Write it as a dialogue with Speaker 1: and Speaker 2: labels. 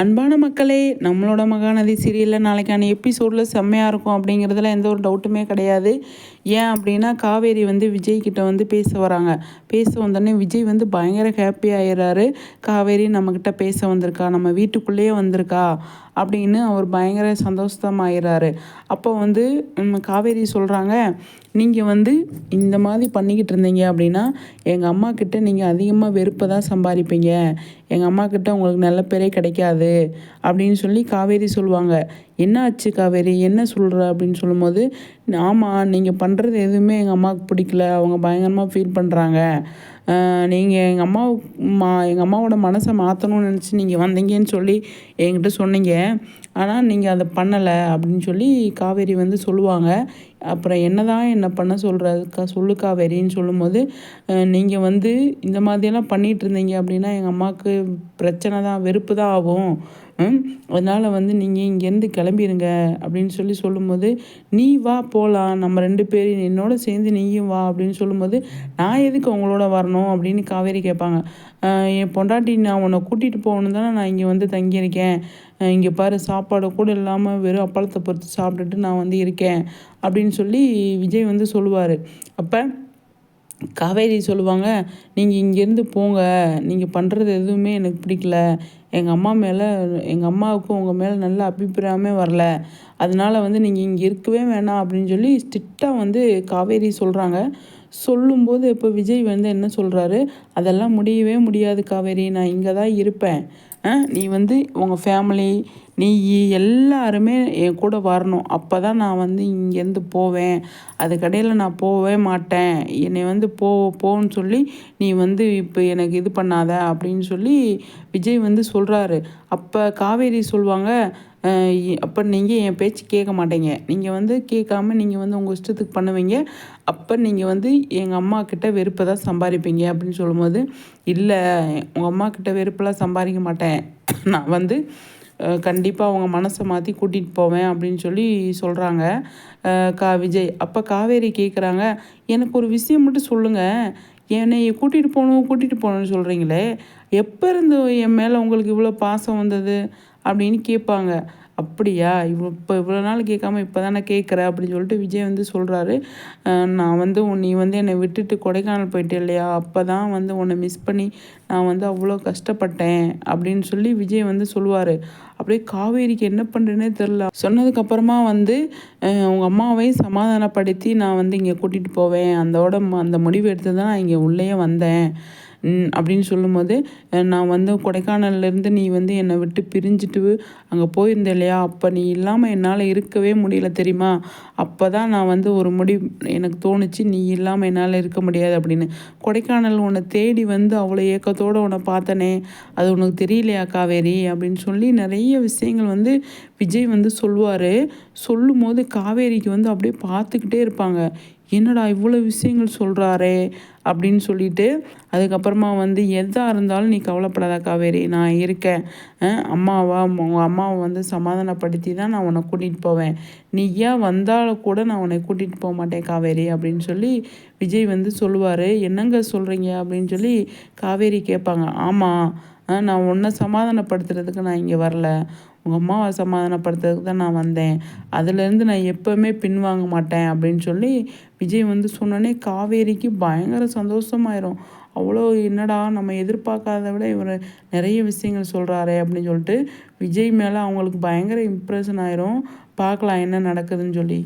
Speaker 1: அன்பான மக்களே, நம்மளோட மகாநதி சீரியலில் நாளைக்கான எபிசோடில் செம்மையாக இருக்கும் அப்படிங்கிறதுல எந்த ஒரு டவுட்டுமே கிடையாது. ஏன் அப்படின்னா, காவேரி வந்து விஜய் கிட்ட வந்து பேச வராங்க. பேச வந்தோடனே விஜய் வந்து பயங்கர ஹாப்பி ஆயிடுறாரு. காவேரி நம்மக்கிட்ட பேச வந்திருக்கா, நம்ம வீட்டுக்குள்ளேயே வந்திருக்கா அப்படின்னு அவர் பயங்கர சந்தோஷமாயிடுறாரு. அப்போ வந்து காவேரி சொல்கிறாங்க, நீங்கள் வந்து இந்த மாதிரி பண்ணிக்கிட்டு இருந்தீங்க அப்படின்னா எங்கள் அம்மா கிட்ட நீங்கள் அதிகமாக வெறுப்பை தான் சம்பாதிப்பீங்க. எங்கள் அம்மா கிட்ட உங்களுக்கு நல்ல பேரே கிடைக்காது அப்படின்னு சொல்லி காவேரி சொல்லுவாங்க. என்ன ஆச்சு காவேரி, என்ன சொல்கிற அப்படின்னு சொல்லும்போது, ஆமாம் நீங்கள் பண்ணுறது எதுவுமே எங்கள் அம்மாவுக்கு பிடிக்கல, அவங்க பயங்கரமாக ஃபீல் பண்ணுறாங்க. நீங்கள் எங்கள் அம்மாவோட மனசை மாற்றணும்னு நினச்சி நீங்கள் வந்தீங்கன்னு சொல்லி என்கிட்ட சொன்னீங்க. ஆனால் நீங்கள் அதை பண்ணலை அப்படின்னு சொல்லி காவேரி வந்து சொல்லுவாங்க. அப்புறம் என்ன பண்ண சொல்லு காவேரின்னு சொல்லும்போது, நீங்கள் வந்து இந்த மாதிரியெல்லாம் பண்ணிகிட்டு இருந்தீங்க அப்படின்னா எங்கள் அம்மாவுக்கு பிரச்சனை தான், வெறுப்பு தான் ஆகும். அதனால் வந்து நீங்கள் இங்கேருந்து கிளம்பிடுங்க அப்படின்னு சொல்லும்போது, நீ வா போகலாம், நம்ம 2 பேரும் என்னோட சேர்ந்து நீயும் வா அப்படின்னு சொல்லும்போது, நான் எதுக்கு உங்களோட வரணும் அப்படின்னு காவேரி கேட்பாங்க. என் பொண்டாட்டி நான் உன்னை கூட்டிகிட்டு போகணும் தானே நான் இங்கே வந்து தங்கியிருக்கேன். இங்கே பாரு, சாப்பாடு கூட இல்லாமல் வெறும் அப்பளத்தை பொறுத்து சாப்பிட்டுட்டு நான் வந்து இருக்கேன் அப்படின்னு சொல்லி விஜய் வந்து சொல்லுவார். அப்போ காவேரி சொல்லுவாங்க, நீங்கள் இங்கேருந்து போங்க, நீங்கள் பண்ணுறது எதுவுமே எனக்கு பிடிக்கல. எங்கள் அம்மாவுக்கும் உங்கள் மேலே நல்ல அபிப்பிராயமே வரல. அதனால் வந்து நீங்கள் இங்கே இருக்கவே வேணாம் அப்படின்னு சொல்லி ஸ்ட்ரிக்டாக வந்து காவேரி சொல்கிறாங்க. சொல்லும்போது இப்போ விஜய் வந்து என்ன சொல்கிறாரு, அதெல்லாம் முடியவே முடியாது காவேரி, நான் இங்கே தான் இருப்பேன். நீ வந்து உங்கள் ஃபேமிலி, நீ எல்லாருமே என் கூட வரணும். அப்போ தான் நான் வந்து இங்கேருந்து போவேன். அதுக்கடையில் நான் போகவே மாட்டேன். என்னை வந்து போன்னு சொல்லி நீ வந்து இப்போ எனக்கு இது பண்ணாத அப்படின்னு சொல்லி விஜய் வந்து சொல்கிறாரு. அப்போ காவேரி சொல்லுவாங்க, அப்போ நீங்கள் என் பேச்சு கேட்க மாட்டீங்க. நீங்கள் வந்து கேட்காம நீங்கள் வந்து உங்கள் இஷ்டத்துக்கு பண்ணுவீங்க. அப்போ நீங்கள் வந்து எங்கள் அம்மாக்கிட்ட வெறுப்பை தான் சம்பாதிப்பீங்க அப்படின்னு சொல்லும்போது, இல்லை உங்கள் அம்மாக்கிட்ட வெறுப்பெல்லாம் சம்பாதிக்க மாட்டேன். நான் வந்து கண்டிப்பாக அவங்க மனசை மாற்றி கூட்டிகிட்டு போவேன் அப்படின்னு சொல்லி சொல்கிறாங்க விஜய். அப்போ காவேரி கேட்குறாங்க, எனக்கு ஒரு விஷயம் மட்டும் சொல்லுங்கள். என்னை கூட்டிகிட்டு போகணுன்னு சொல்கிறீங்களே, எப்போ இருந்து என் மேலே உங்களுக்கு இவ்வளோ பாசம் வந்தது அப்படின்னு கேட்பாங்க. அப்படியா, இவ்வளோ நாள் கேட்காம இப்போ தானே கேட்குற அப்படின்னு சொல்லிட்டு விஜய் வந்து சொல்கிறாரு. நான் வந்து நீ வந்து என்னை விட்டுட்டு கொடைக்கானல் போயிட்டே இல்லையா, அப்போ தான் வந்து உன்னை மிஸ் பண்ணி நான் வந்து அவ்வளோ கஷ்டப்பட்டேன் அப்படின்னு சொல்லி விஜய் வந்து சொல்லுவார். அப்படியே காவேரிக்கு என்ன பண்ணுறேன்னே தெரில. சொன்னதுக்கப்புறமா வந்து உங்கள் அம்மாவையும் சமாதானப்படுத்தி நான் வந்து இங்கே கூட்டிகிட்டு போவேன், அந்த முடிவு எடுத்து தான் நான் இங்கே உள்ளேயே வந்தேன் அப்படின்னு சொல்லும்போது, நான் வந்து கொடைக்கானல்லேருந்து நீ வந்து என்னை விட்டு பிரிஞ்சுட்டு அங்கே போயிருந்த இல்லையா, அப்போ நீ இல்லாமல் என்னால் இருக்கவே முடியல தெரியுமா. அப்போ தான் நான் வந்து ஒரு முடிவு எனக்கு தோணுச்சு, நீ இல்லாமல் என்னால் இருக்க முடியாது அப்படின்னு. கொடைக்கானல் உன்னை தேடி வந்து அவ்வளோ ஏக்கத்தோடு உன்னை பார்த்தனே, அது உனக்கு தெரியலையா காவேரி அப்படின்னு சொல்லி நிறைய விஷயங்கள் வந்து விஜய் வந்து சொல்லுவார். சொல்லும்போது காவேரிக்கு வந்து அப்படியே பார்த்துக்கிட்டே இருப்பாங்க. என்னடா இவ்வளோ விஷயங்கள் சொல்கிறாரே அப்படின்னு சொல்லிட்டு, அதுக்கப்புறமா வந்து எதாக இருந்தாலும் நீ கவலைப்படாத காவேரி, நான் இருக்கேன். உங்கள் அம்மாவை வந்து சமாதானப்படுத்தி தான் நான் உன்னை கூட்டிகிட்டு போவேன். நீ ஏன் வந்தாலும் கூட நான் உன்னை கூட்டிகிட்டு போக மாட்டேன் காவேரி அப்படின்னு சொல்லி விஜய் வந்து சொல்லுவார். என்னங்க சொல்கிறீங்க அப்படின்னு சொல்லி காவேரி கேட்பாங்க. ஆமாம், நான் உன்னை சமாதானப்படுத்துறதுக்கு நான் இங்கே வரல, உங்கள் அம்மாவை சமாதானப்படுத்துறதுக்கு தான் நான் வந்தேன். அதுலேருந்து நான் எப்போவுமே பின்வாங்க மாட்டேன் அப்படின்னு சொல்லி விஜய் வந்து சொன்னோன்னே காவேரிக்கு பயங்கர சந்தோஷமாயிரும். அவ்வளோ என்னடா நம்ம எதிர்பார்க்காத விட இவர் நிறைய விஷயங்கள் சொல்கிறாரே அப்படின்னு சொல்லிட்டு விஜய் மேலே அவங்களுக்கு பயங்கர இம்ப்ரெஷன் ஆயிரும். பார்க்கலாம் என்ன நடக்குதுன்னு சொல்லி.